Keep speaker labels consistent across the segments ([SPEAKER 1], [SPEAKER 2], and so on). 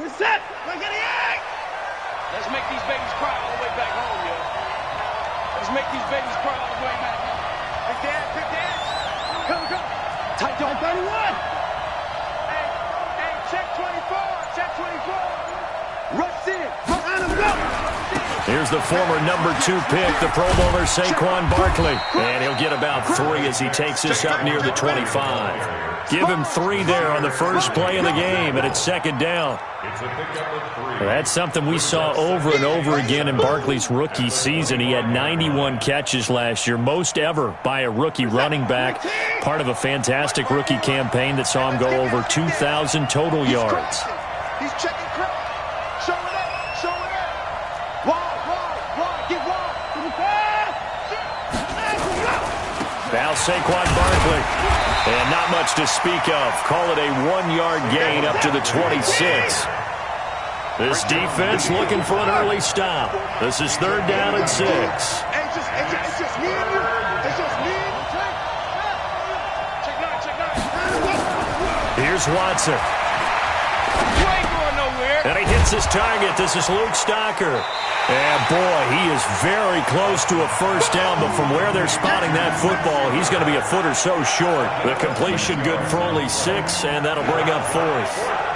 [SPEAKER 1] Reset! Look at the egg!
[SPEAKER 2] Let's make these babies cry all the way back home, yo. Let's make these babies cry all the way back home.
[SPEAKER 1] Big dance, big dance! Go! Tight dog 31!
[SPEAKER 2] Hey, check 24, check 24.
[SPEAKER 1] Rush in! On him, go!
[SPEAKER 3] Here's the former number 2 pick, the Pro Bowler Saquon Barkley. And he'll get about 3 as he takes us up near the 25. Give him 3 there on the first play of the game, and it's second down. That's something we saw over and over again in Barkley's rookie season. He had 91 catches last year, most ever by a rookie running back, part of a fantastic rookie campaign that saw him go over 2,000 total yards.
[SPEAKER 1] He's checking crowd. Show it up. Wide. Get wide.
[SPEAKER 3] Now Saquon Barkley. And not much to speak of. Call it a 1-yard gain up to the 26. This defense looking for an early stop. This is 3rd down and 6.
[SPEAKER 1] It's just me and you. It's just me and you.
[SPEAKER 2] Check 9.
[SPEAKER 3] Here's Watson.
[SPEAKER 2] You ain't going nowhere.
[SPEAKER 3] And he hits his target. This is Luke Stocker. And, boy, he is very close to a first down, but from where they're spotting that football, he's going to be a foot or so short. The completion good for only 6, and that'll bring up 4th.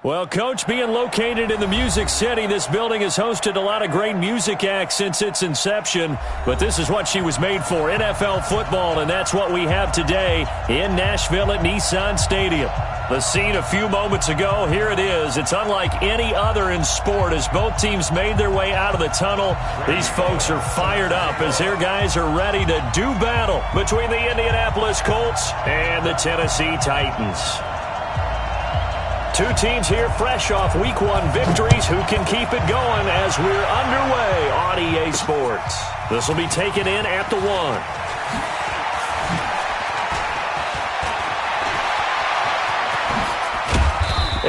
[SPEAKER 3] Well, Coach, being located in the Music City, this building has hosted a lot of great music acts since its inception. But this is what she was made for, NFL football, and that's what we have today in Nashville at Nissan Stadium. The scene a few moments ago, here it is. It's unlike any other in sport as both teams made their way out of the tunnel. These folks are fired up as their guys are ready to do battle between the Indianapolis Colts and the Tennessee Titans. Two teams here fresh off Week 1 victories. Who can keep it going as we're underway on EA Sports? This will be taken in at the 1.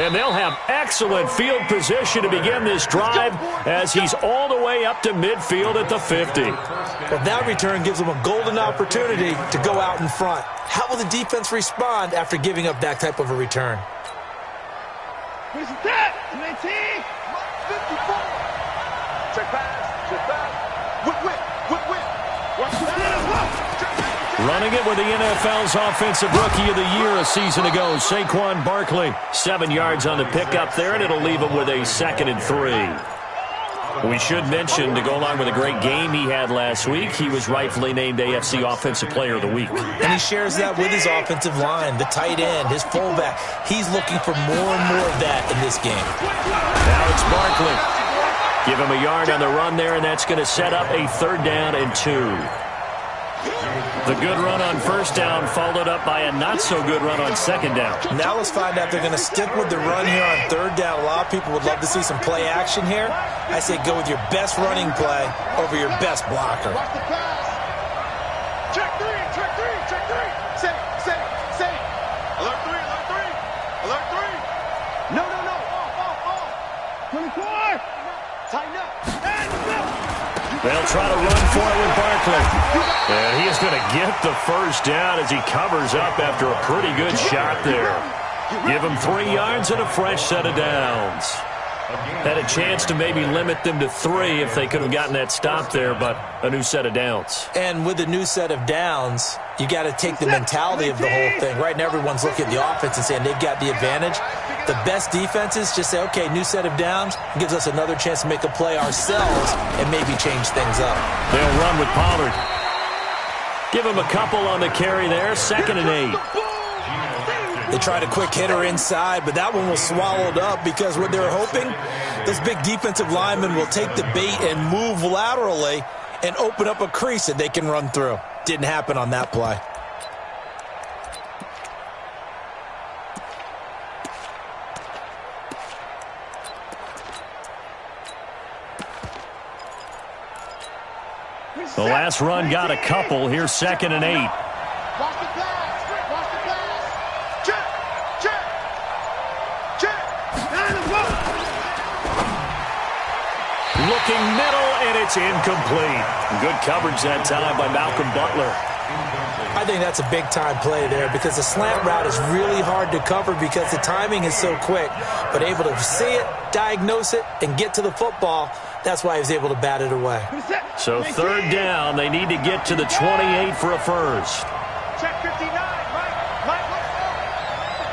[SPEAKER 3] And they'll have excellent field position to begin this drive as he's all the way up to midfield at the 50.
[SPEAKER 4] Well, that return gives them a golden opportunity to go out in front. How will the defense respond after giving up that type of a return?
[SPEAKER 1] Where's that? 19, 54. Check pass. Whip. Watch the
[SPEAKER 3] Running it with the NFL's Offensive Rookie of the Year a season ago, Saquon Barkley. 7 yards on the pickup there, and it'll leave him with a 2nd and 3. We should mention, to go along with a great game he had last week, he was rightfully named AFC Offensive Player of the Week.
[SPEAKER 4] And he shares that with his offensive line, the tight end, his fullback. He's looking for more and more of that in this game.
[SPEAKER 3] Now it's Barkley. Give him a yard on the run there, and that's going to set up a 3rd down and 2. The good run on 1st down followed up by a not-so-good run on 2nd down.
[SPEAKER 4] Now let's find out if they're going to stick with the run here on 3rd down. A lot of people would love to see some play action here. I say go with your best running play over your best blocker.
[SPEAKER 1] Watch the pass. Check three. Say. Alert three. No. Off. 24. Tighten up.
[SPEAKER 3] They'll try to run for it with Barkley. And he is going to get the 1st down as he covers up after a pretty good shot there. Give him 3 yards and a fresh set of downs. Had a chance to maybe limit them to 3 if they could have gotten that stop there, but a new set of downs.
[SPEAKER 4] And with a new set of downs, you got to take the mentality of the whole thing. Right now, everyone's looking at the offense and saying they've got the advantage. The best defenses just say, okay, new set of downs, gives us another chance to make a play ourselves and maybe change things up.
[SPEAKER 3] They'll run with Pollard. Give him a couple on the carry there, 2nd and 8.
[SPEAKER 4] They tried a quick hitter inside, but that one was swallowed up because what they're hoping, this big defensive lineman will take the bait and move laterally and open up a crease that they can run through. Didn't happen on that play.
[SPEAKER 3] The last run got a couple. Here's 2nd and 8.
[SPEAKER 1] Watch the pass. Check.
[SPEAKER 3] Looking middle, and it's incomplete. Good coverage that time by Malcolm Butler.
[SPEAKER 4] I think that's a big-time play there because the slant route is really hard to cover because the timing is so quick. But able to see it, diagnose it, and get to the football, that's why he was able to bat it away.
[SPEAKER 3] So 3rd down, they need to get to the 28 for a 1st.
[SPEAKER 1] Check 59, Mike, let's go.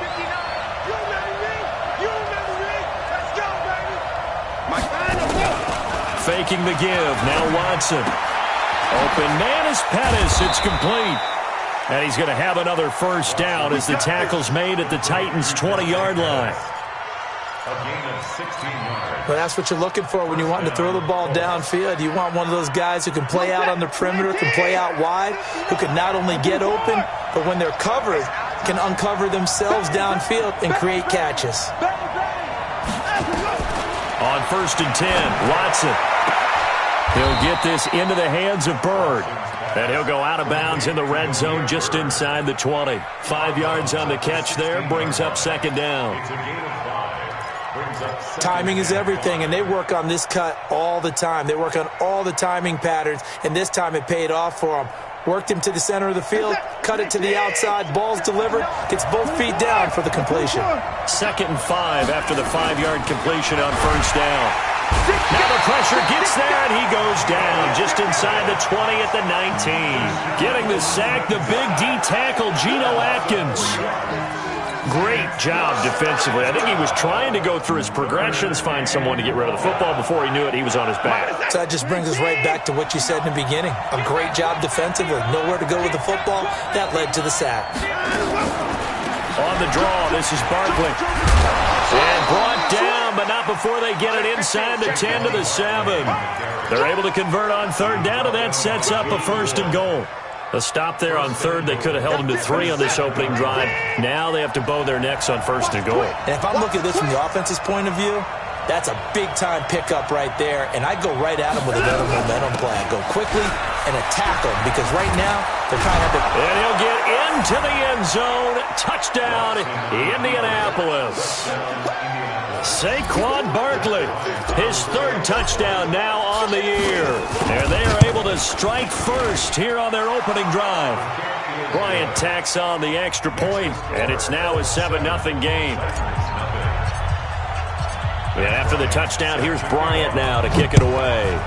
[SPEAKER 1] 59. You remember me. Let's go, baby. Mike,
[SPEAKER 3] Faking the give. Now Watson. Open man is Pettis. It's complete. And he's going to have another 1st down as the tackle's made at the Titans' 20-yard line.
[SPEAKER 4] Well, that's what you're looking for when you want to throw the ball downfield. You want one of those guys who can play out on the perimeter, can play out wide, who can not only get open, but when they're covered, can uncover themselves downfield and create catches.
[SPEAKER 3] On 1st and 10, Watson. He'll get this into the hands of Bird. And he'll go out of bounds in the red zone just inside the 20. 5 yards on the catch there, brings up 2nd down.
[SPEAKER 4] Timing is everything, and they work on this cut all the time. They work on all the timing patterns, and this time it paid off for them. Worked him to the center of the field, cut it to the outside, ball's delivered, gets both feet down for the completion.
[SPEAKER 3] 2nd and 5 after the 5-yard completion on 1st down. Now the pressure gets there, and he goes down just inside the 20 at the 19. Getting the sack, the big D tackle, Geno Atkins. Great job defensively. I think he was trying to go through his progressions, find someone to get rid of the football. Before he knew it, he was on his back.
[SPEAKER 4] So that just brings us right back to what you said in the beginning. A great job defensively. Nowhere to go with the football. That led to the sack.
[SPEAKER 3] On the draw, this is Barkley. And brought down, but not before they get it inside the 10 to the 7. They're able to convert on third down, and that sets up a 1st and goal. A stop there on third. They could have held them to 3 on this opening drive. Now they have to bow their necks on 1st and goal.
[SPEAKER 4] And if I'm looking at this from the offense's point of view, that's a big-time pickup right there. And I go right at him with another momentum play. I go quickly and attack him because right now they're kind of...
[SPEAKER 3] And he'll get into the end zone. Touchdown, Indianapolis. Saquon Barkley, his 3rd touchdown now on the year. And they are able to strike first here on their opening drive. Bryant tacks on the extra point, and it's now a 7-0 game. And after the touchdown, here's Bryant now to kick it away.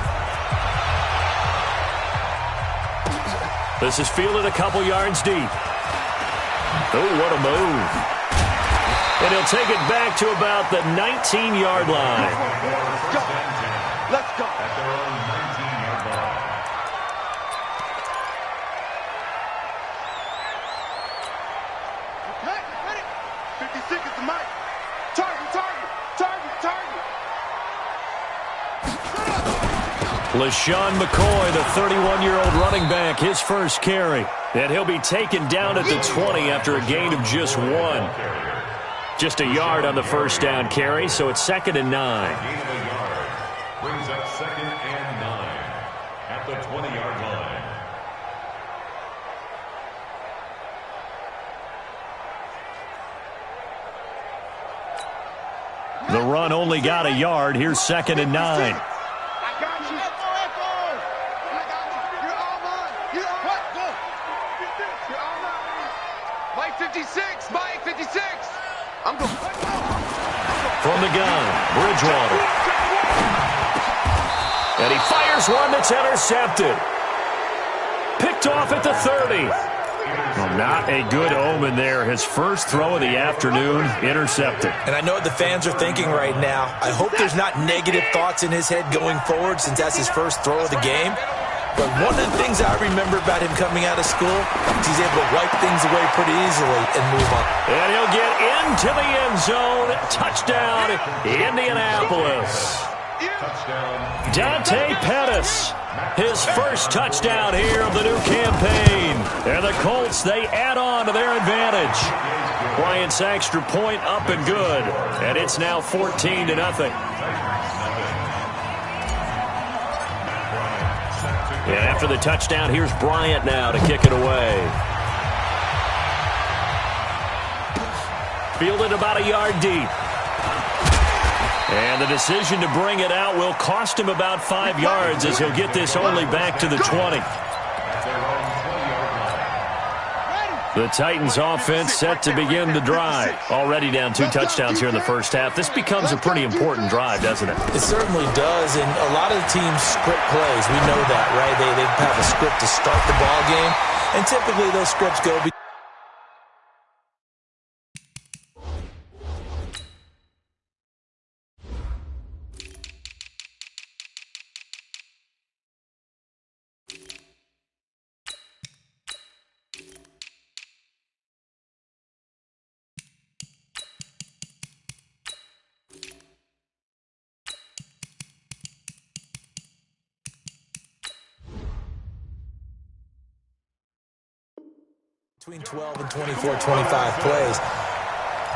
[SPEAKER 3] This is fielded a couple yards deep. Oh, what a move. And he'll take it back to about the 19-yard line.
[SPEAKER 1] Go. Let's go.
[SPEAKER 5] At their own 19-yard line.
[SPEAKER 1] Okay, 56 is the mic. Target.
[SPEAKER 3] LaShawn McCoy, the 31-year-old running back, his first carry. And he'll be taken down at the 20 after a gain of just 1. Just a yard on the first down carry, so it's 2nd and 9.
[SPEAKER 5] Gain of a yard brings up 2nd and 9 at the 20-yard line.
[SPEAKER 3] The run only got a yard. Here's 2nd and 9.
[SPEAKER 1] I got you. I got you. You're all mine. You're all mine. You're all mine. Mike 56. Mike 56. I'm going.
[SPEAKER 3] From the gun, Bridgewater. And he fires one that's intercepted. Picked off at the 30. Well, not a good omen there. His first throw of the afternoon, intercepted.
[SPEAKER 4] And I know what the fans are thinking right now. I hope there's not negative thoughts in his head going forward since that's his first throw of the game. But one of the things I remember about him coming out of school is he's able to wipe things away pretty easily and move on.
[SPEAKER 3] And he'll get into the end zone. Touchdown, Indianapolis. Dante Pettis, his first touchdown here of the new campaign. And the Colts, they add on to their advantage. Bryant's extra point up and good. And it's now 14-0. And after the touchdown, here's Bryant now to kick it away. Fielded about a yard deep. And the decision to bring it out will cost him about 5 yards as he'll get this only back to the 20. The Titans offense set to begin the drive. Already down 2 touchdowns here in the first half. This becomes a pretty important drive, doesn't it?
[SPEAKER 4] It certainly does, and a lot of the teams script plays. We know that, right? They have a script to start the ball game, and typically those scripts go between 12 and 24, 25 plays.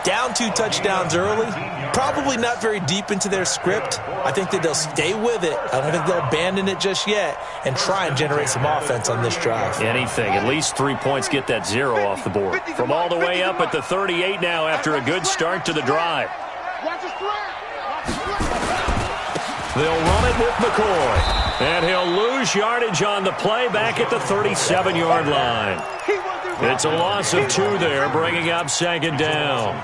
[SPEAKER 4] Down 2 touchdowns early, probably not very deep into their script. I think that they'll stay with it. I don't think they'll abandon it just yet and try and generate some offense on this drive.
[SPEAKER 3] Anything. At least 3 points, get that 0 off the board. From all the way up at the 38 now after a good start to the drive. They'll run it with McCoy. And he'll lose yardage on the play back at the 37-yard line. It's a loss of 2 there, bringing up 2nd down.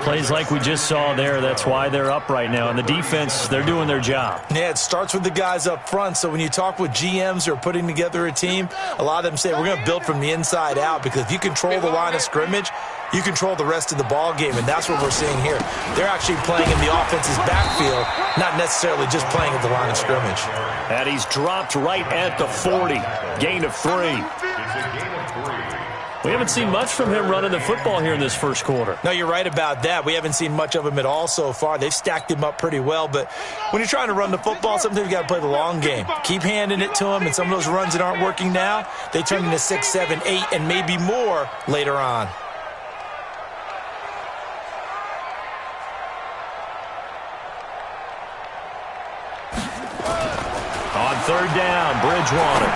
[SPEAKER 3] Plays like we just saw there, that's why they're up right now. And the defense, they're doing their job.
[SPEAKER 4] Yeah, it starts with the guys up front. So when you talk with GMs who are putting together a team, a lot of them say we're going to build from the inside out because if you control the line of scrimmage, you control the rest of the ball game, and that's what we're seeing here. They're actually playing in the offense's backfield, not necessarily just playing at the line of scrimmage.
[SPEAKER 3] And he's dropped right at the 40. Gain of 3. We haven't seen much from him running the football here in this first quarter.
[SPEAKER 4] No, you're right about that. We haven't seen much of him at all so far. They've stacked him up pretty well, but when you're trying to run the football, sometimes you got to play the long game. Keep handing it to him, and some of those runs that aren't working now, they turn into 6, 7, 8, and maybe more later on.
[SPEAKER 3] On third down, Bridgewater.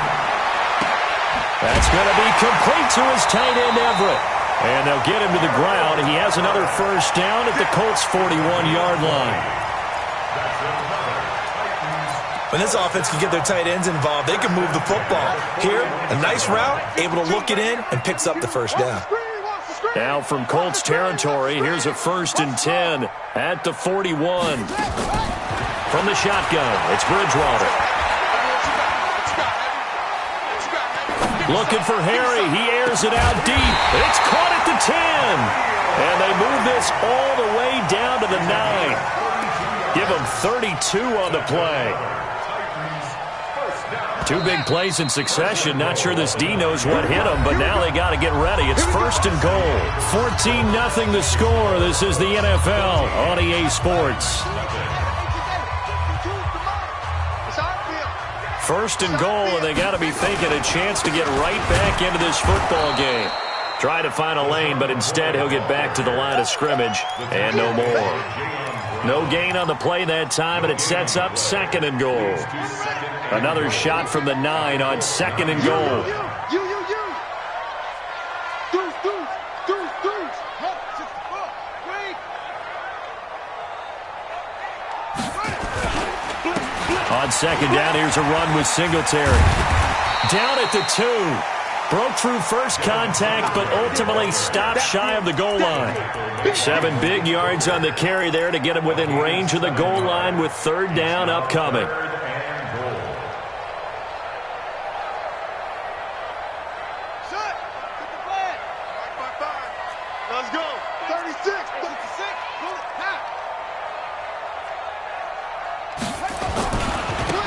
[SPEAKER 3] That's going to be complete to his tight end, Everett. And they'll get him to the ground. He has another first down at the Colts' 41-yard line.
[SPEAKER 4] When this offense can get their tight ends involved, they can move the football. Here, a nice route, able to look it in, and picks up the first down.
[SPEAKER 3] Now from Colts territory, here's a 1st and 10 at the 41. From the shotgun, it's Bridgewater. Looking for Harry. He airs it out deep. It's caught at the 10. And they move this all the way down to the 9. Give them 32 on the play. 2 big plays in succession. Not sure this D knows what hit them, but now they got to get ready. It's 1st and goal. 14-0 the score. This is the NFL on EA Sports. 1st and goal, and they got to be thinking a chance to get right back into this football game. Try to find a lane, but instead he'll get back to the line of scrimmage and no more. No gain on the play that time, and it sets up 2nd and goal. Another shot from the 9 on 2nd and goal. On 2nd down, here's a run with Singletary. Down at the 2. Broke through first contact, but ultimately stopped shy of the goal line. 7 big yards on the carry there to get him within range of the goal line with 3rd down upcoming.
[SPEAKER 1] Let's go. 36.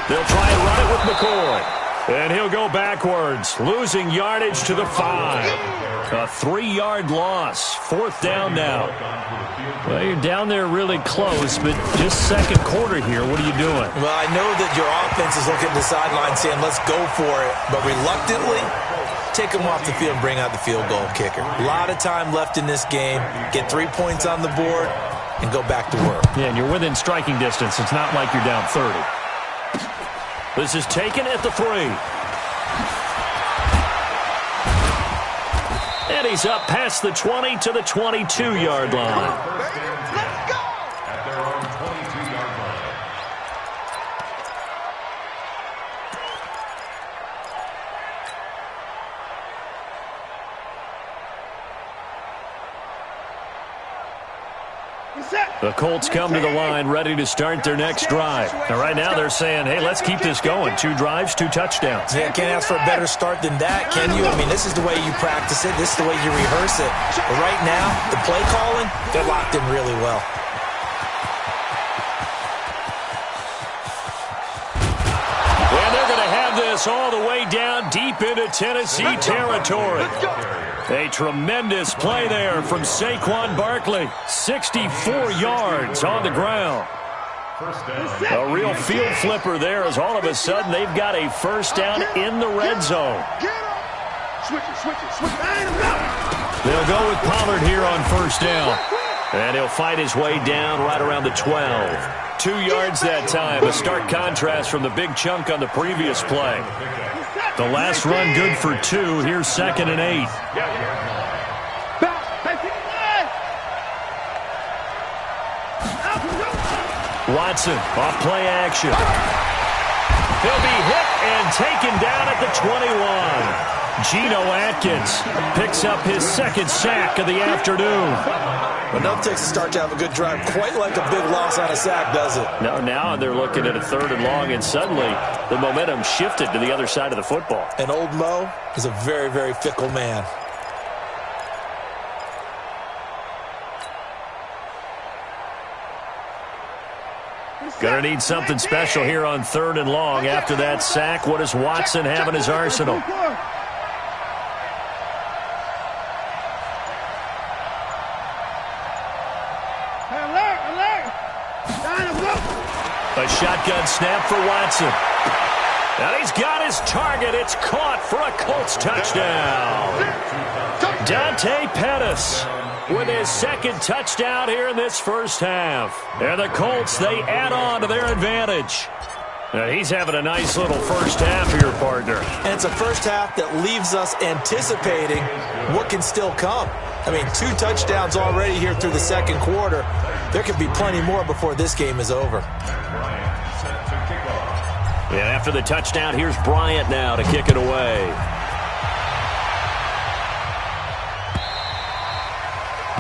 [SPEAKER 3] They'll try and run it with McCoy. And he'll go backwards, losing yardage to the 5. A 3-yard loss. 4th down now. Well, you're down there really close, but just second quarter here. What are you doing?
[SPEAKER 4] Well, I know that your offense is looking at the sideline saying, let's go for it. But reluctantly, take them off the field and bring out the field goal kicker. A lot of time left in this game. Get 3 points on the board and go back to work.
[SPEAKER 3] Yeah, and you're within striking distance. It's not like you're down 30. This is taken at the 3. And he's up past the 20 to the 22-yard line.
[SPEAKER 1] Let's go!
[SPEAKER 5] At their own 22-yard line.
[SPEAKER 3] The Colts come to the line ready to start their next drive. And right now they're saying, hey, let's keep this going. 2 drives, 2 touchdowns.
[SPEAKER 4] Yeah, can't ask for a better start than that, can you? I mean, this is the way you practice it. This is the way you rehearse it. But right now, the play calling, they're locked in really well.
[SPEAKER 3] And they're going to have this all the way down deep into Tennessee territory. A tremendous play there from Saquon Barkley. 64 yards on the ground. A real field flipper there as all of a sudden they've got a first down in the red zone. They'll go with Pollard here on first down. And he'll fight his way down right around the 12. 2 yards that time. A stark contrast from the big chunk on the previous play. The last run good for 2. Here's 2nd and 8. Watson off play action. He'll be hit and taken down at the 21. Geno Atkins picks up his 2nd sack of the afternoon.
[SPEAKER 4] Enough takes a start to have a good drive. Quite like a big loss on a sack, does it?
[SPEAKER 3] No, now they're looking at a 3rd and long, and suddenly the momentum shifted to the other side of the football.
[SPEAKER 4] And old Mo is a very, very fickle man.
[SPEAKER 3] Gonna need something special here on 3rd and long. After that sack, what does Watson have in his arsenal? A shotgun snap for Watson. And he's got his target. It's caught for a Colts touchdown. Dante Pettis with his second touchdown here in this first half. And the Colts, they add on to their advantage. And he's having a nice little first half here, partner.
[SPEAKER 4] And it's a first half that leaves us anticipating what can still come. I mean, 2 touchdowns already here through the second quarter. There could be plenty more before this game is over.
[SPEAKER 3] And after the touchdown, here's Bryant now to kick it away.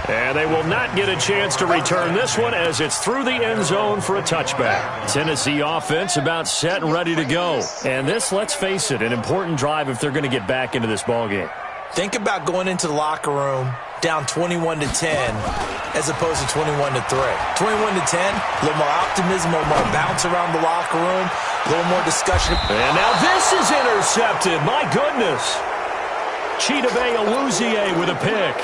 [SPEAKER 3] And they will not get a chance to return this one as it's through the end zone for a touchback. Tennessee offense about set and ready to go. And this, let's face it, an important drive if they're going to get back into this ballgame.
[SPEAKER 4] Think about going into the locker room down 21-10 as opposed to 21-3. 21-10, a little more optimism, a little more bounce around the locker room, a little more discussion.
[SPEAKER 3] And now this is intercepted. My goodness. Chidobe Awuzie with a pick.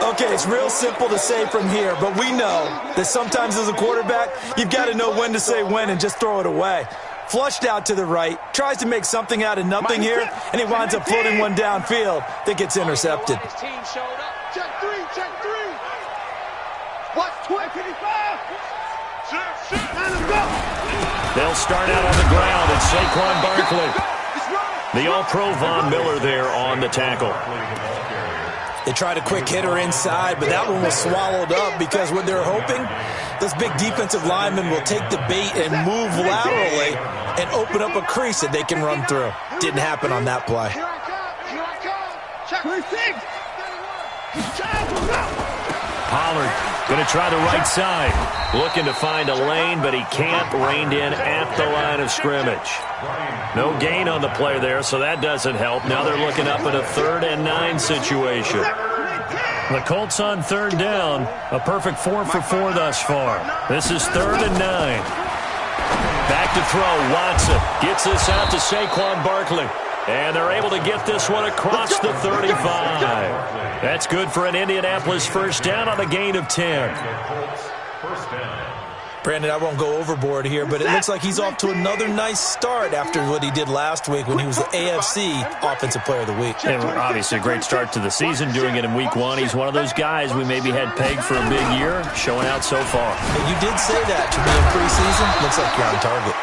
[SPEAKER 4] Okay, it's real simple to say from here, but we know that sometimes as a quarterback, you've got to know when to say when and just throw it away. Flushed out to the right, tries to make something out of nothing here, and he winds up floating one downfield that gets intercepted.
[SPEAKER 1] Check 3, check 3. Watch 25.
[SPEAKER 3] They'll start out on the ground. It's Saquon Barkley. The All-Pro Von Miller there on the tackle.
[SPEAKER 4] They tried a quick hitter inside, but that one was swallowed up because what they're hoping, those big defensive linemen will take the bait and move laterally and open up a crease that they can run through. Didn't happen on that play.
[SPEAKER 3] Pollard going to try the right side. Looking to find a lane, but he can't. Reined in at the line of scrimmage. No gain on the play there, so that doesn't help. Now they're looking up at a 3rd and 9 situation. The Colts on 3rd down. A perfect 4 for 4 thus far. This is 3rd and 9. Back to throw. Watson gets this out to Saquon Barkley. And they're able to get this one across the 35. That's good for an Indianapolis first down on a gain of 10.
[SPEAKER 4] Brandon, I won't go overboard here, but it looks like he's off to another nice start after what he did last week when he was the AFC Offensive Player of the Week.
[SPEAKER 3] And obviously a great start to the season, doing it in week 1. He's one of those guys we maybe had pegged for a big year, showing out so far.
[SPEAKER 4] And you did say that to me in preseason. Looks like you're on target.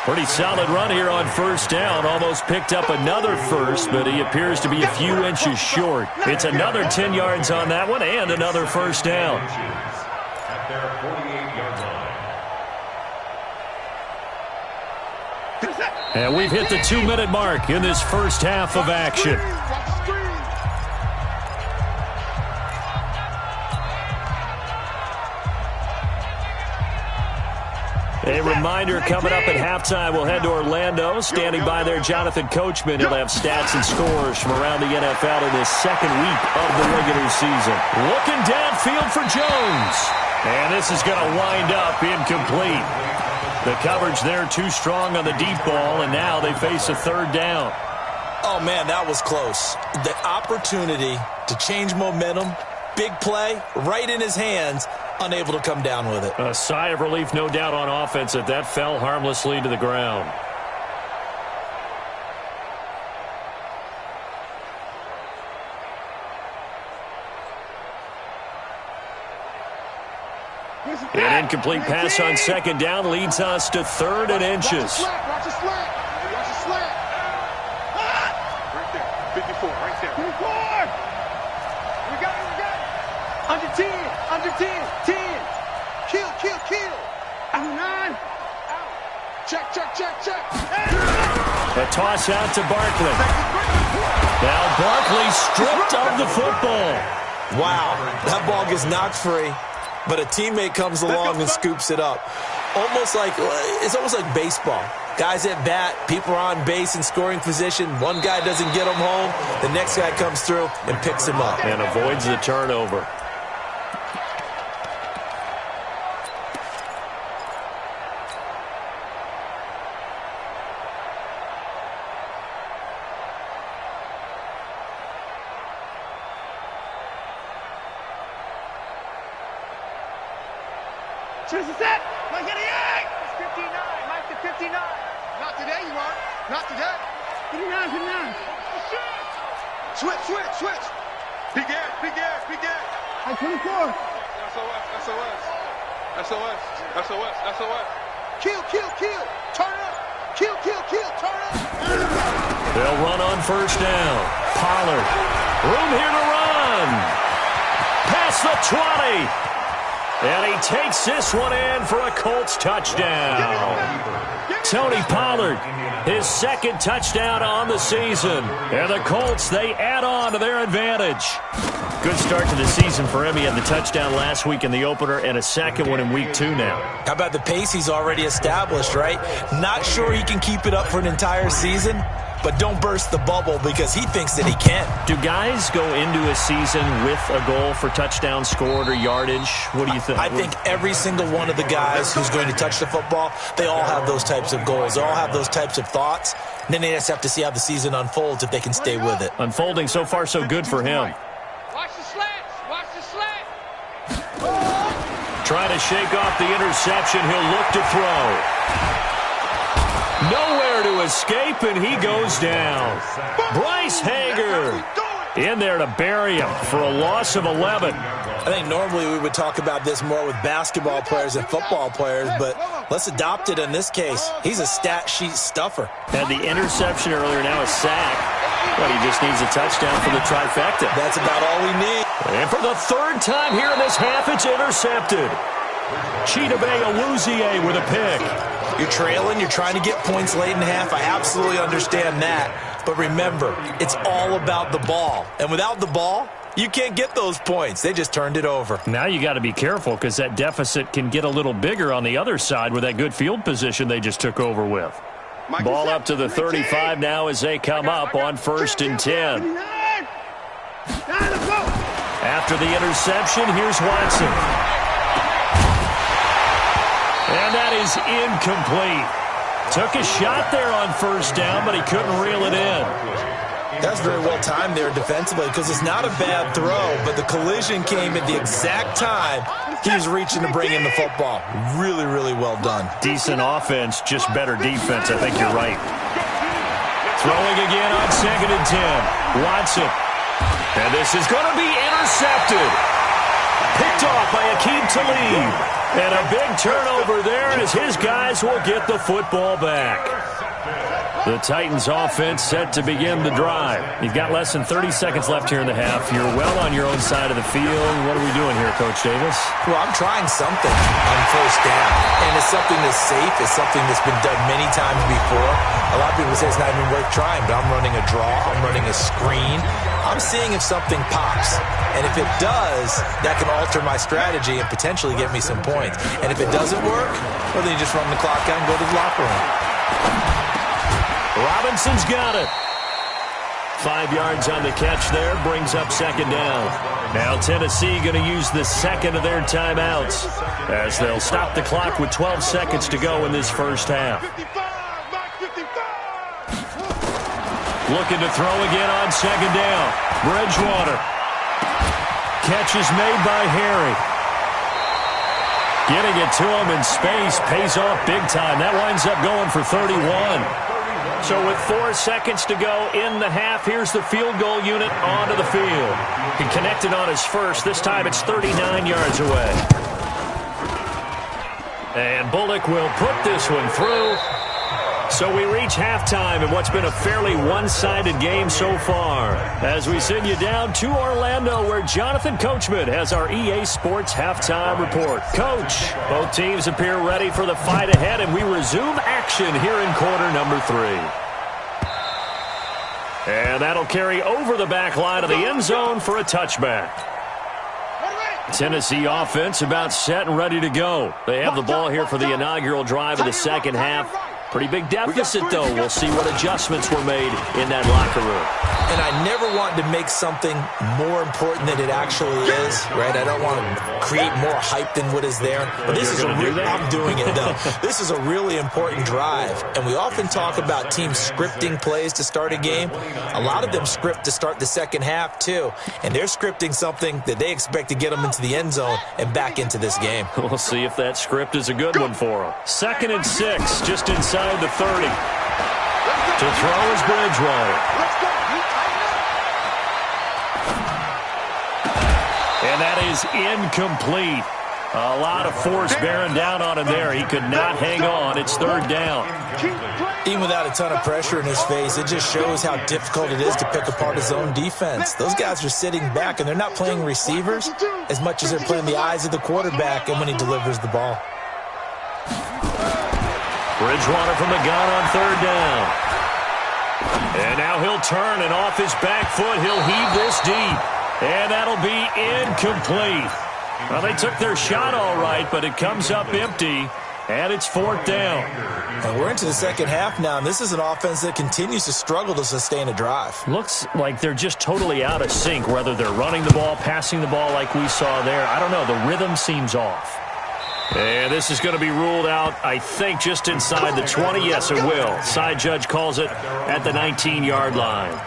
[SPEAKER 3] Pretty solid run here on first down. Almost picked up another first, but he appears to be a few inches short. It's another 10 yards on that one and another first down.
[SPEAKER 5] At their 48-yard line.
[SPEAKER 3] And we've hit the 2-minute mark in this first half of action. A reminder, coming up at halftime, we'll head to Orlando. Standing by there, Jonathan Coachman. He'll have stats and scores from around the NFL in this second week of the regular season. Looking downfield for Jones. And this is going to wind up incomplete. The coverage there too strong on the deep ball, and now they face a 3rd down.
[SPEAKER 4] Oh, man, that was close. The opportunity to change momentum, big play, right in his hands, unable to come down with it.
[SPEAKER 3] A sigh of relief, no doubt, on offense that that fell harmlessly to the ground. An incomplete pass on 2nd down leads us to 3rd and inches.
[SPEAKER 1] Watch the slant. Watch the slant. Right there. 54, right there. 54. We got it. Under 10. Under 10. 10. Kill. Under 9. Out. Check.
[SPEAKER 3] A toss out to Barkley. Now Barkley stripped of the football.
[SPEAKER 4] Wow, that ball gets knocked free, but a teammate comes along and scoops it up. It's almost like baseball. Guys at bat, people are on base in scoring position. One guy doesn't get him home. The next guy comes through and picks him up.
[SPEAKER 3] And avoids the turnover.
[SPEAKER 1] This is it. Mike 88. It's 59. Mike to 59. Not today, you aren't. Not today. 59, 59. Switch. Big air. At 24. SOS. Kill. Turn up. Kill. Turn up.
[SPEAKER 3] They'll run on first down. Pollard. Room here to run. Past the 20. And he takes this one in for a Colts touchdown. Tony Pollard, his second touchdown on the season. And the Colts, they add on to their advantage. Good start to the season for him. He had the touchdown last week in the opener and a second one in week 2 now.
[SPEAKER 4] How about the pace he's already established, right? Not sure he can keep it up for an entire season, but don't burst the bubble because he thinks that he can.
[SPEAKER 3] Do guys go into a season with a goal for touchdown scored or yardage? What do you think?
[SPEAKER 4] I think every single one of the guys who's going to touch the football, they all have those types of goals. They all have those types of thoughts. And then they just have to see how the season unfolds if they can stay with it.
[SPEAKER 3] Unfolding so far so good for him.
[SPEAKER 2] Watch the slant.
[SPEAKER 3] Trying to shake off the interception. He'll look to throw. Nowhere to escape, and he goes down. Bryce Hager in there to bury him for a loss of 11.
[SPEAKER 4] I think normally we would talk about this more with basketball players and football players, but let's adopt it in this case. He's a stat sheet stuffer.
[SPEAKER 3] Had the interception earlier, now a sack. But he just needs a touchdown for the trifecta.
[SPEAKER 4] That's about all we need.
[SPEAKER 3] And for the third time here in this half, it's intercepted. Chidobe Awuzie with a pick.
[SPEAKER 4] You're trailing. You're trying to get points late in half. I absolutely understand that. But remember, it's all about the ball. And without the ball, you can't get those points. They just turned it over.
[SPEAKER 3] Now you got to be careful because that deficit can get a little bigger on the other side with that good field position they just took over with. Ball up to the 35 now as they come up on 1st and 10. After the interception, here's Watson. And that is incomplete. Took a shot there on 1st down, but he couldn't reel it in.
[SPEAKER 4] That's very well timed there defensively because it's not a bad throw, but the collision came at the exact time he was reaching to bring in the football. Really, really well done.
[SPEAKER 3] Decent offense, just better defense. I think you're right. Throwing again on 2nd and 10. Watson. And this is going to be intercepted. Picked off by Aqib Talib. And a big turnover there as his guys will get the football back. The Titans offense set to begin the drive. You've got less than 30 seconds left here in the half. You're well on your own side of the field. What are we doing here, Coach Davis?
[SPEAKER 4] Well, I'm trying something on 1st down. And it's something that's safe. It's something that's been done many times before. A lot of people say it's not even worth trying, but I'm running a draw. I'm running a screen. I'm seeing if something pops. And if it does, that can alter my strategy and potentially get me some points. And if it doesn't work, well, then you just run the clock out and go to the locker room.
[SPEAKER 3] Robinson's got it. 5 yards on the catch there, brings up 2nd down. Now Tennessee going to use the second of their timeouts as they'll stop the clock with 12 seconds to go in this first half. Looking to throw again on 2nd down. Bridgewater. Catch is made by Harry. Getting it to him in space pays off big time. That winds up going for 31. So with 4 seconds to go in the half, here's the field goal unit onto the field. He connected on his first. This time it's 39 yards away. And Bullock will put this one through. So we reach halftime in what's been a fairly one-sided game so far. As we send you down to Orlando, where Jonathan Coachman has our EA Sports halftime report. Coach, both teams appear ready for the fight ahead, and we resume action here in quarter number 3. And that'll carry over the back line of the end zone for a touchback. Tennessee offense about set and ready to go. They have the ball here for the inaugural drive of the second half. Pretty big deficit, though. We'll see what adjustments were made in that locker room.
[SPEAKER 4] And I never want to make something more important than it actually is, right? I don't want to create more hype than what is there. But this is I'm doing it, though. This is a really important drive. And we often talk about teams scripting plays to start a game. A lot of them script to start the second half, too. And they're scripting something that they expect to get them into the end zone and back into this game.
[SPEAKER 3] We'll see if that script is a good one for them. 2nd and 6, just inside the 30. To throw is Bridgewater. And that is incomplete. A lot of force bearing down on him there. He could not hang on. It's 3rd down.
[SPEAKER 4] Even without a ton of pressure in his face, it just shows how difficult it is to pick apart his own defense. Those guys are sitting back, and they're not playing receivers as much as they're playing the eyes of the quarterback and when he delivers the ball.
[SPEAKER 3] Bridgewater from the gun on 3rd down. And now he'll turn, and off his back foot, he'll heave this deep. And that'll be incomplete. Well, they took their shot all right, but it comes up empty, and it's 4th down.
[SPEAKER 4] And we're into the second half now, and this is an offense that continues to struggle to sustain a drive.
[SPEAKER 3] Looks like they're just totally out of sync, whether they're running the ball, passing the ball like we saw there. I don't know. The rhythm seems off. And this is going to be ruled out, I think, just inside the 20. Yes, it will. Side judge calls it at the 19-yard line.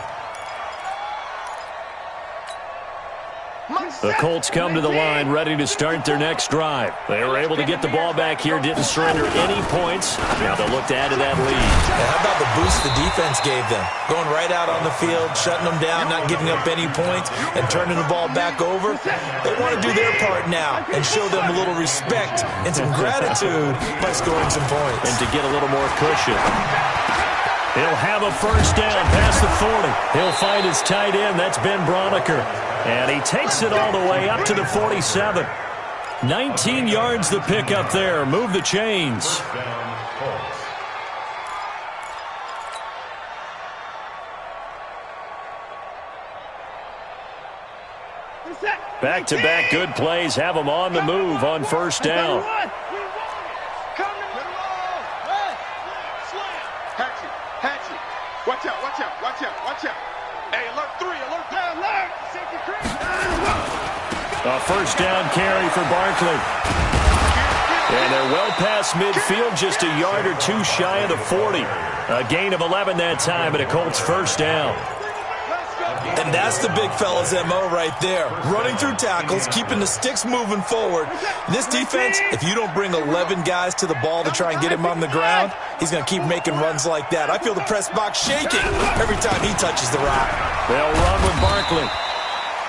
[SPEAKER 3] The Colts come to the line ready to start their next drive. They were able to get the ball back here, didn't surrender any points. Now they'll look to add to that lead.
[SPEAKER 4] And how about the boost the defense gave them? Going right out on the field, shutting them down, not giving up any points, and turning the ball back over. They want to do their part now and show them a little respect and some gratitude by scoring some points.
[SPEAKER 3] And to get a little more cushion. He'll have a 1st down past the 40. He'll find his tight end. That's Ben Braunecker. And he takes it all the way up to the 47. 19 yards the pick up there. Move the chains. Back-to-back good plays. Have them on the move on 1st down.
[SPEAKER 1] Hatchet. Watch out, watch out, watch out, watch out. Hey, alert 3, alert 3, alert.
[SPEAKER 3] A 1st down carry for Barkley. And they're well past midfield, just a yard or 2 shy of the 40. A gain of 11 that time, and a Colts 1st down.
[SPEAKER 4] And that's the big fella's MO right there. Running through tackles, keeping the sticks moving forward. This defense, if you don't bring 11 guys to the ball to try and get him on the ground, he's going to keep making runs like that. I feel the press box shaking every time he touches the rock.
[SPEAKER 3] They'll run with Barkley.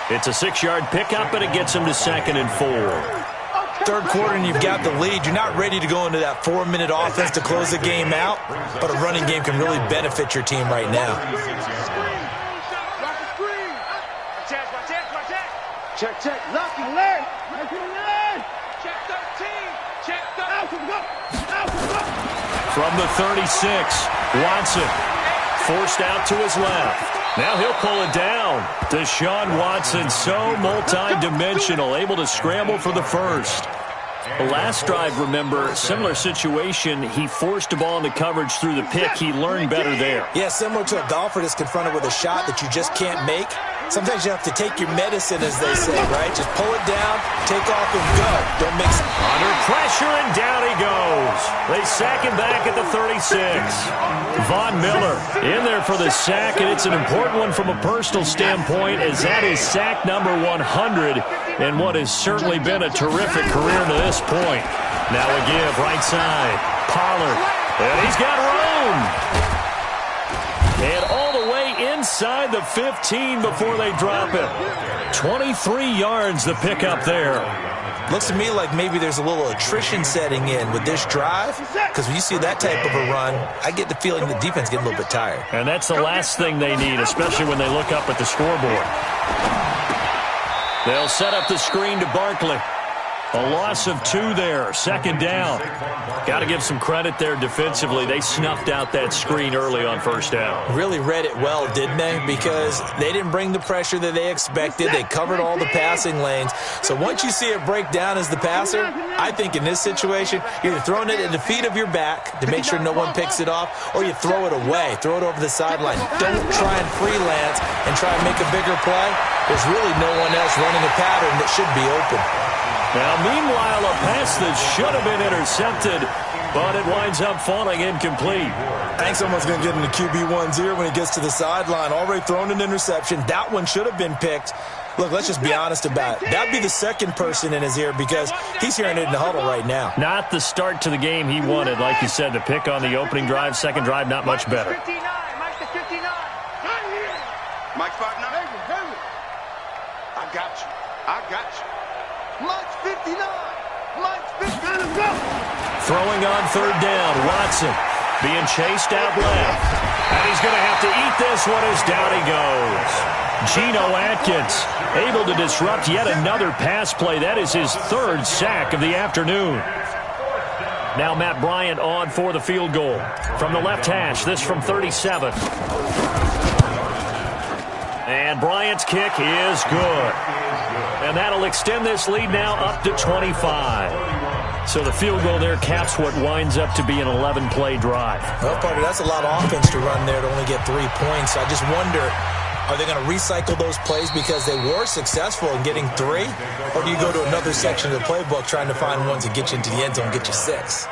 [SPEAKER 3] It's a 6-yard pickup, and it gets him to 2nd and 4.
[SPEAKER 4] 3rd quarter, and you've got the lead. You're not ready to go into that 4-minute offense to close the game out, but a running game can really benefit your team right now.
[SPEAKER 1] Check, lock, alert. Check 13. Check 13.
[SPEAKER 3] From the 36, Watson forced out to his left. Now he'll pull it down. Deshaun Watson, so multi-dimensional, able to scramble for the 1st. The last drive, remember, similar situation. He forced the ball into coverage through the pick. He learned better there.
[SPEAKER 4] Yeah, similar to a golfer that's confronted with a shot that you just can't make. Sometimes you have to take your medicine, as they say, right? Just pull it down, take off, and go. Don't mix it.
[SPEAKER 3] Under pressure, and down he goes. They sack him back at the 36. Von Miller in there for the sack, and it's an important one from a personal standpoint, as that is sack number 100 in what has certainly been a terrific career to this point. Now a give, right side. Pollard, and he's got room. And all the way inside the 15 before they drop it. 23 yards the pickup there.
[SPEAKER 4] Looks to me like maybe there's a little attrition setting in with this drive, because when you see that type of a run, I get the feeling the defense getting a little bit tired.
[SPEAKER 3] And that's the last thing they need, especially when they look up at the scoreboard. They'll set up the screen to Barkley. A loss of 2 there, second down. Got to give some credit there defensively. They snuffed out that screen early on first down.
[SPEAKER 4] Really read it well, didn't they? Because they didn't bring the pressure that they expected. They covered all the passing lanes. So once you see it break down as the passer, I think in this situation, you're either throwing it at the feet of your back to make sure no one picks it off, or you throw it away, throw it over the sideline. Don't try and freelance and try and make a bigger play. There's really no one else running a pattern that should be open.
[SPEAKER 3] Now, meanwhile, a pass that should have been intercepted, but it winds up falling incomplete.
[SPEAKER 4] I think someone's going to get into QB1's ear when he gets to the sideline. Already thrown an interception. That one should have been picked. Look, let's just be honest about it. That'd be the second person in his ear because he's hearing it in the huddle right now.
[SPEAKER 3] Not the start to the game he wanted. Like you said, the pick on the opening drive, second drive, not much better.
[SPEAKER 1] Mike's 59. Mike's the 59. Mike's 5'9". I got you. I got you. Mike's 59. Mike's 59. Let's go.
[SPEAKER 3] Throwing on third down, Watson being chased out left. And he's going to have to eat this one as down he goes. Geno Atkins able to disrupt yet another pass play. That is his third sack of the afternoon. Now Matt Bryant on for the field goal. From the left hash, this from 37. And Bryant's kick is good. And that'll extend this lead now up to 25. So the field goal there caps what winds up to be an 11-play drive.
[SPEAKER 4] Well, partner, that's a lot of offense to run there to only get 3 points. I just wonder, are they going to recycle those plays because they were successful in getting 3? Or do you go to another section of the playbook trying to find ones that get you into the end zone and get you 6?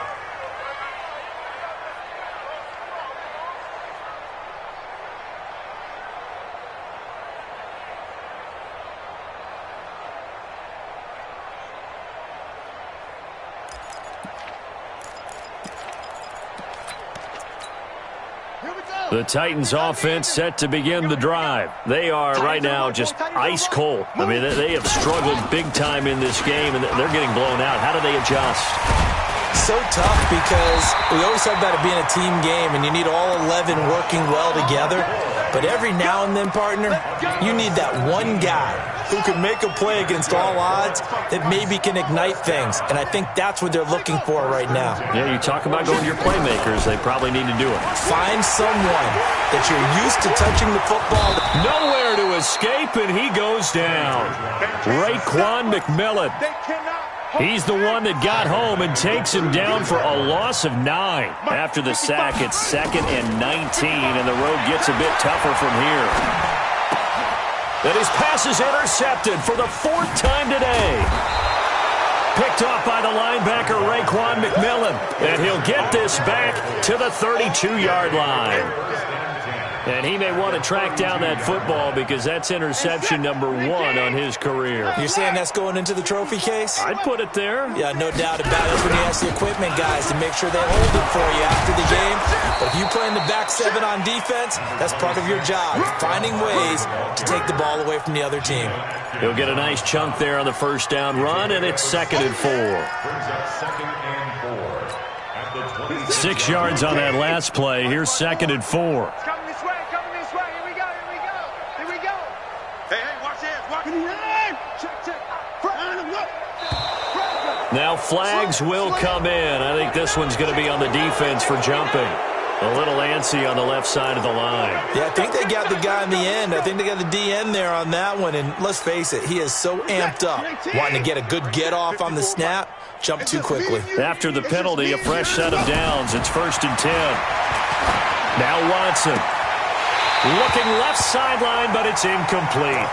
[SPEAKER 3] The Titans offense set to begin the drive. They are right now just ice cold. I mean, they have struggled big time in this game, and they're getting blown out. How do they adjust?
[SPEAKER 4] So tough because we always talk about it being a team game, and you need all 11 working well together. But every now and then, partner, you need that one guy who can make a play against all odds that maybe can ignite things. And I think that's what they're looking for right now.
[SPEAKER 3] Yeah, you talk about going to your playmakers. They probably need to do it.
[SPEAKER 4] Find someone that you're used to touching the football.
[SPEAKER 3] Nowhere to escape, and he goes down. Raekwon McMillan. He's the one that got home and takes him down for a loss of 9. After the sack, it's 2nd and 19, and the road gets a bit tougher from here. And his pass is intercepted for the 4th time today. Picked off by the linebacker, Raekwon McMillan. And he'll get this back to the 32-yard line. And he may want to track down that football because that's interception number 1 on his career.
[SPEAKER 4] You're saying that's going into the trophy case?
[SPEAKER 3] I'd put it there.
[SPEAKER 4] Yeah, no doubt about it. That's when you ask the equipment guys to make sure they hold it for you after the game. But if you play in the back 7 on defense, that's part of your job, finding ways to take the ball away from the other team.
[SPEAKER 3] He'll get a nice chunk there on the first down run, and it's 2nd and 4. 6 yards on that last play. Here's 2nd and 4. Now flags will come in. I think this one's going to be on the defense for jumping. A little antsy on the left side of the line.
[SPEAKER 4] Yeah, I think they got the guy in the end. I think they got the DN there on that one. And let's face it, he is so amped up, wanting to get a good get-off on the snap, jump too quickly.
[SPEAKER 3] After the penalty, a fresh set of downs. It's 1st and 10. Now Watson. Looking left sideline, but it's incomplete.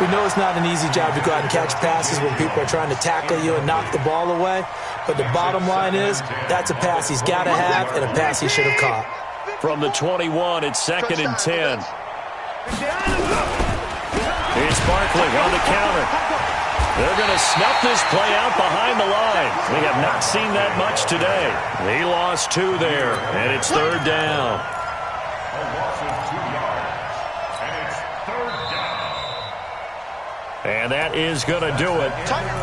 [SPEAKER 4] We know it's not an easy job to go out and catch passes when people are trying to tackle you and knock the ball away. But the bottom line is, that's a pass he's got to have and a pass he should have caught.
[SPEAKER 3] From the 21, it's 2nd and 10. It's Barkley on the counter. They're going to snuff this play out behind the line. We have not seen that much today. He lost 2 there, and it's 3rd down. And that is going to do it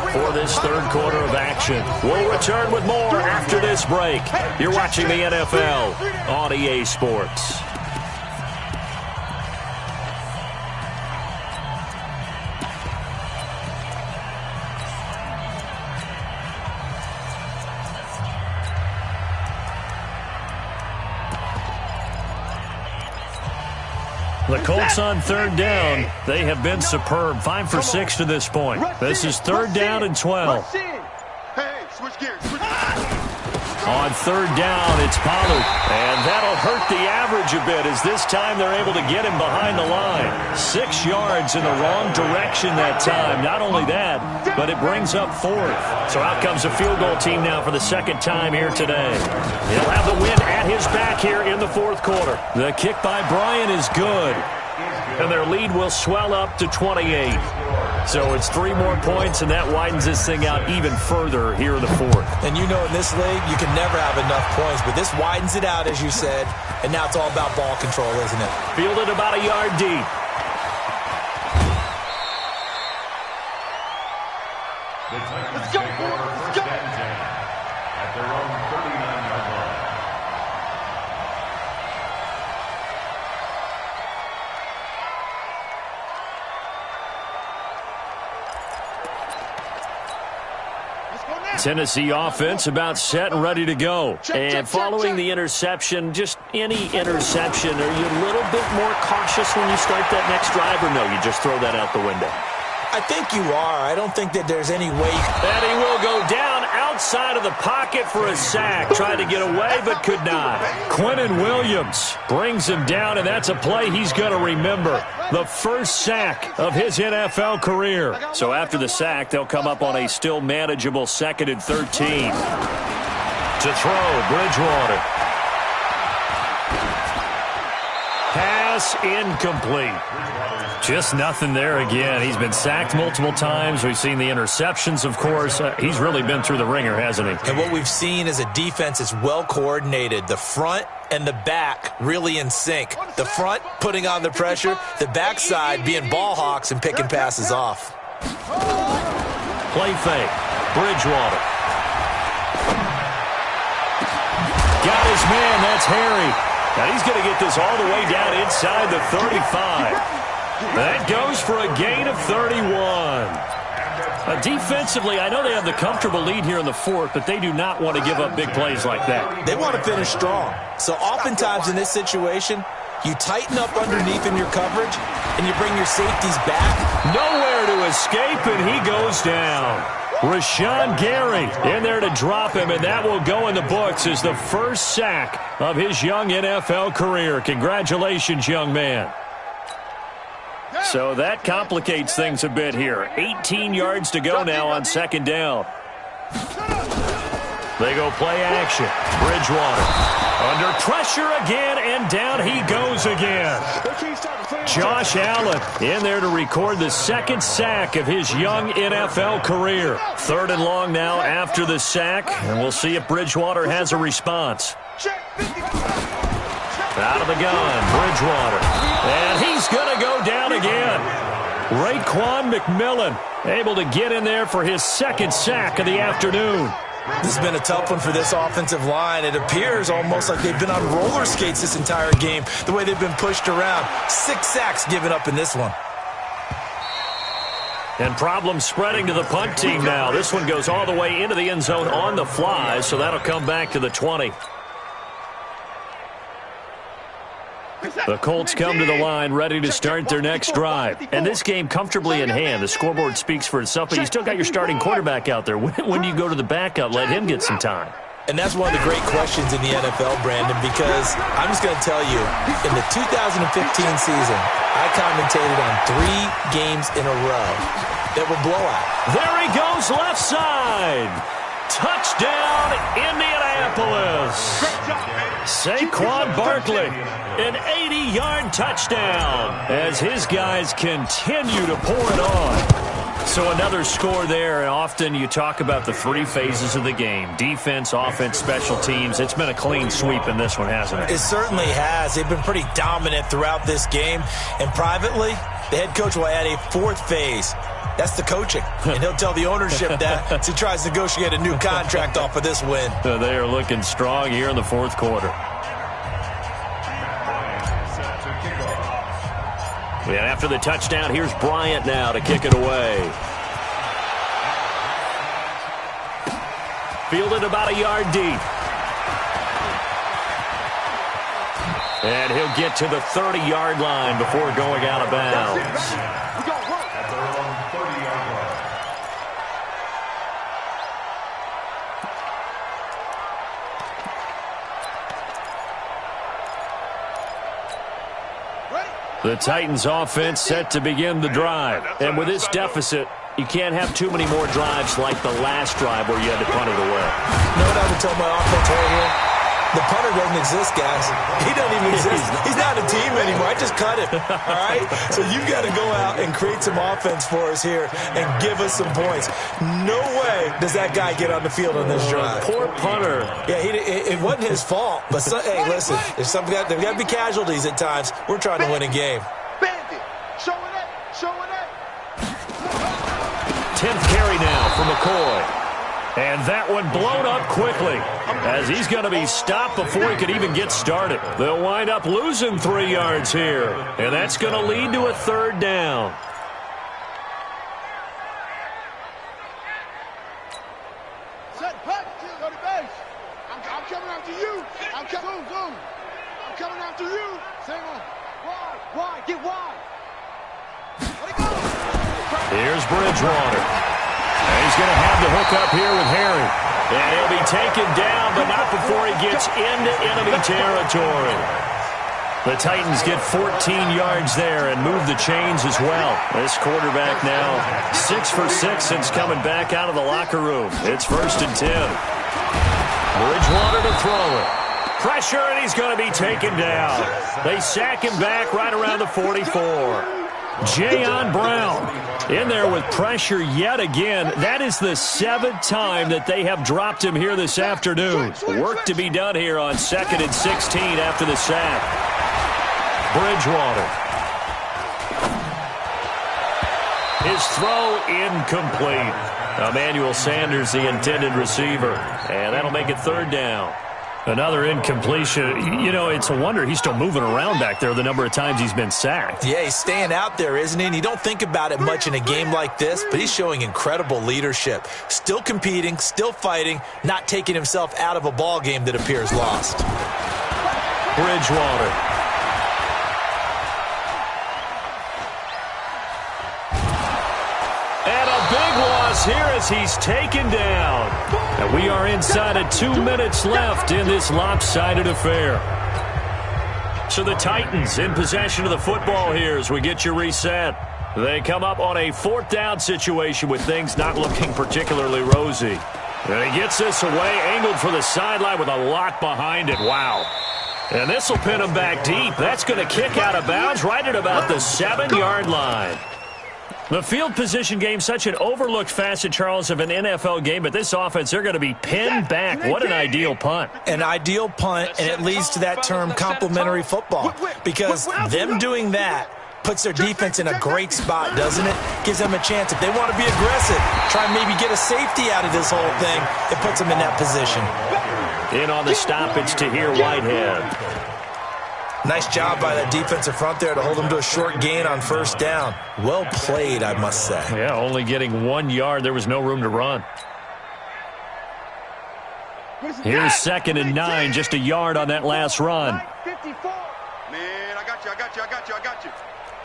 [SPEAKER 3] for this 3rd quarter of action. We'll return with more after this break. You're watching the NFL on EA Sports. The Colts on third down. They have been superb. 5 for 6 to this point. This is third down and 12.
[SPEAKER 1] Hey, switch gears.
[SPEAKER 3] On third down, it's Pollard. And that'll hurt the average a bit as this time they're able to get him behind the line. 6 yards in the wrong direction that time. Not only that, but it brings up fourth. So out comes a field goal team now for the second time here today. He'll have the win at his back here in the fourth quarter. The kick by Bryant is good. And their lead will swell up to 28. So it's 3 more points, and that widens this thing out even further here in the fourth.
[SPEAKER 4] And you know in this league, you can never have enough points, but this widens it out, as you said, and now it's all about ball control, isn't it?
[SPEAKER 3] Fielded about a yard deep.
[SPEAKER 5] Let's go, let's go. At their own 39-yard line.
[SPEAKER 3] Tennessee offense about set and ready to go. And following the interception, just any interception, are you a little bit more cautious when you start that next drive, or no, you just throw that out the window?
[SPEAKER 4] I think you are. I don't think that there's any way.
[SPEAKER 3] And he will go down outside of the pocket for a sack. Tried to get away, but could not. Quinnen Williams brings him down, and that's a play he's going to remember. The first sack of his NFL career. So after the sack, they'll come up on a still manageable 2nd and 13. To throw, Bridgewater. Pass incomplete. Just nothing there again. He's been sacked multiple times. We've seen the interceptions, of course. He's really been through the ringer, hasn't he?
[SPEAKER 4] And what we've seen is a defense that's well coordinated. The front and the back really in sync. The front putting on the pressure, the backside being ball hawks and picking passes off.
[SPEAKER 3] Play fake. Bridgewater. Got his man. That's Harry. Now he's going to get this all the way down inside the 35. That goes for a gain of 31. Defensively, I know they have the comfortable lead here in the fourth, but they do not want to give up big plays like that.
[SPEAKER 4] They want to finish strong. So oftentimes in this situation, you tighten up underneath in your coverage, and you bring your safeties back.
[SPEAKER 3] Nowhere to escape, and he goes down. Rashawn Gary in there to drop him, and that will go in the books as the first sack of his young NFL career. Congratulations, young man. So that complicates things a bit here. 18 yards to go now on 2nd down. They go play action. Bridgewater under pressure again, and down he goes again. Josh Allen in there to record the 2nd sack of his young NFL career. 3rd and long now after the sack, and we'll see if Bridgewater has a response. Out of the gun, Bridgewater. And he's going to go down again. Raekwon McMillan able to get in there for his 2nd sack of the afternoon.
[SPEAKER 4] This has been a tough one for this offensive line. It appears almost like they've been on roller skates this entire game, the way they've been pushed around. 6 sacks given up in this one.
[SPEAKER 3] And problems spreading to the punt team now. This one goes all the way into the end zone on the fly, so that'll come back to the 20. The Colts come to the line ready to start their next drive. And this game comfortably in hand. The scoreboard speaks for itself, but you still got your starting quarterback out there. When do you go to the backup, let him get some time?
[SPEAKER 4] And that's one of the great questions in the NFL, Brandon, because I'm just going to tell you, in the 2015 season, I commentated on 3 games in a row that were blowout.
[SPEAKER 3] There he goes, left side. Touchdown, Indianapolis. Saquon Barkley, an 80-yard touchdown as his guys continue to pour it on. So another score there, and often you talk about the 3 phases of the game. Defense, offense, special teams. It's been a clean sweep in this one, hasn't it?
[SPEAKER 4] It certainly has. They've been pretty dominant throughout this game. And privately, the head coach will add a 4th phase. That's the coaching. And he'll tell the ownership that as he tries to negotiate a new contract off of this win.
[SPEAKER 3] They are looking strong here in the 4th quarter. And after the touchdown, here's Bryant now to kick it away. Fielded about a yard deep. And he'll get to the 30-yard line before going out of bounds.
[SPEAKER 5] At their own 30-yard line.
[SPEAKER 3] The Titans offense set to begin the drive. And with this deficit, you can't have too many more drives like the last drive where you had to punt it away.
[SPEAKER 4] You know what I would tell my offense right here? The punter doesn't exist, guys. He doesn't even exist. He's not a team anymore. I just cut him, all right? So you've got to go out and create some offense for us here and give us some points. No way does that guy get on the field on this drive.
[SPEAKER 3] Poor punter.
[SPEAKER 4] Yeah, it wasn't his fault. But, hey, listen, there's got to be casualties at times. We're trying to win a game.
[SPEAKER 1] Bandit. Show it up. Show it up.
[SPEAKER 3] 10th carry now for McCoy. And that one blown up quickly as he's going to be stopped before he could even get started. They'll wind up losing 3 yards here, and that's going to lead to a 3rd down.
[SPEAKER 1] Set, back, go to base. I'm coming after you. I'm coming after you. Same one. Wide, get wide. Let it go.
[SPEAKER 3] Here's Bridgewater. And he's going to have the hook up here with Harry. And he'll be taken down, but not before he gets into enemy territory. The Titans get 14 yards there and move the chains as well. This quarterback now 6 for 6 since coming back out of the locker room. It's 1st and 10. Bridgewater to throw it. Pressure, and he's going to be taken down. They sack him back right around the 44. Jayon Brown in there with pressure yet again. That is the 7th time that they have dropped him here this afternoon. Work to be done here on 2nd and 16 after the sack. Bridgewater. His throw incomplete. Emmanuel Sanders, the intended receiver. And that'll make it 3rd down. Another incompletion. You know, it's a wonder he's still moving around back there the number of times he's been sacked.
[SPEAKER 4] Yeah, he's staying out there, isn't he? And you don't think about it much in a game like this, but he's showing incredible leadership. Still competing, still fighting, not taking himself out of a ball game that appears lost.
[SPEAKER 3] Bridgewater. And a big loss here as he's taken down. And we are inside of 2 minutes left in this lopsided affair. So the Titans in possession of the football here as we get you reset. They come up on a 4th down situation with things not looking particularly rosy. And he gets this away, angled for the sideline with a lot behind it. Wow. And this will pin him back deep. That's going to kick out of bounds right at about the 7-yard line. The field position game, such an overlooked facet, Charles, of an NFL game, but this offense, they're going to be pinned back. What an ideal punt.
[SPEAKER 4] An ideal punt, and it leads to that term complementary football, because them doing that puts their defense in a great spot, doesn't it? Gives them a chance. If they want to be aggressive, try and maybe get a safety out of this whole thing, it puts them in that position.
[SPEAKER 3] In on the stop, it's Tahir Whitehead.
[SPEAKER 4] Nice job by that defensive front there to hold them to a short gain on 1st down. Well played, I must say.
[SPEAKER 3] Yeah, only getting 1 yard. There was no room to run. Here's 2nd and 9, just a yard on that last run.
[SPEAKER 1] Man, I got you.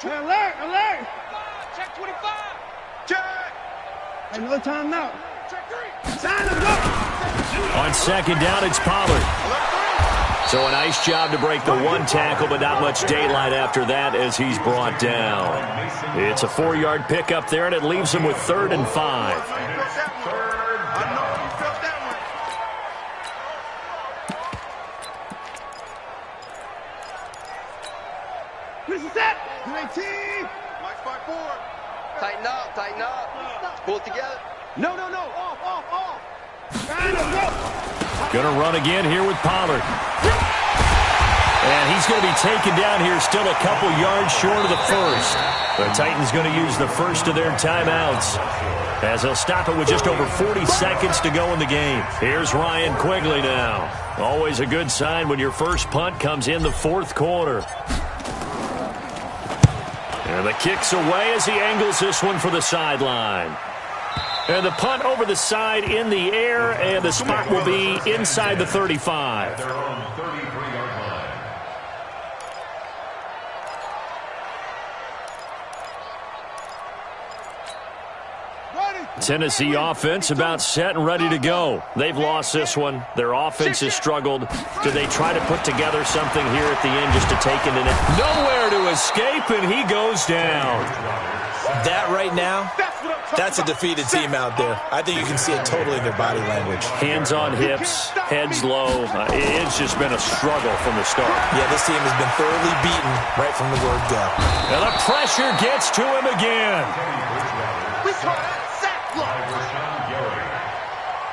[SPEAKER 1] Alert. Check 25. Check. Another time now. Check 3. Sign him up.
[SPEAKER 3] On 2nd down, it's Pollard. So a nice job to break the 1 tackle, but not much daylight after that as he's brought down. It's a 4-yard pickup there, and it leaves him with 3rd and 5.
[SPEAKER 1] This is it. 19. Mike 5-4. Tighten up. Pull it together. No. Off.
[SPEAKER 3] Going to run again here with Pollard. And he's going to be taken down here still a couple yards short of the 1st. The Titans going to use the first of their timeouts as they'll stop it with just over 40 seconds to go in the game. Here's Ryan Quigley now. Always a good sign when your first punt comes in the 4th quarter. And the kick's away as he angles this one for the sideline. And the punt over the side in the air, and the spot will be inside the 35. Tennessee offense about set and ready to go. They've lost this one. Their offense has struggled. Do they try to put together something here at the end just to take it in it? Nowhere to escape, and he goes down.
[SPEAKER 4] That right now, that's a defeated team out there. I think you can see it totally in their body language.
[SPEAKER 3] Hands on hips, heads low. It's just been a struggle from the start.
[SPEAKER 4] Yeah, this team has been thoroughly beaten right from the word go.
[SPEAKER 3] And the pressure gets to him again.
[SPEAKER 1] We call that sack block.
[SPEAKER 5] Rashawn Gary.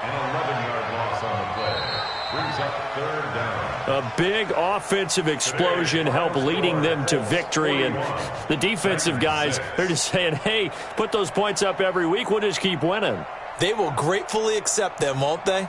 [SPEAKER 5] An 11-yard loss on the play. Brings up third down.
[SPEAKER 3] A big offensive explosion helped leading them to victory. And the defensive guys, they're just saying, hey, put those points up every week. We'll just keep winning.
[SPEAKER 4] They will gratefully accept them, won't they?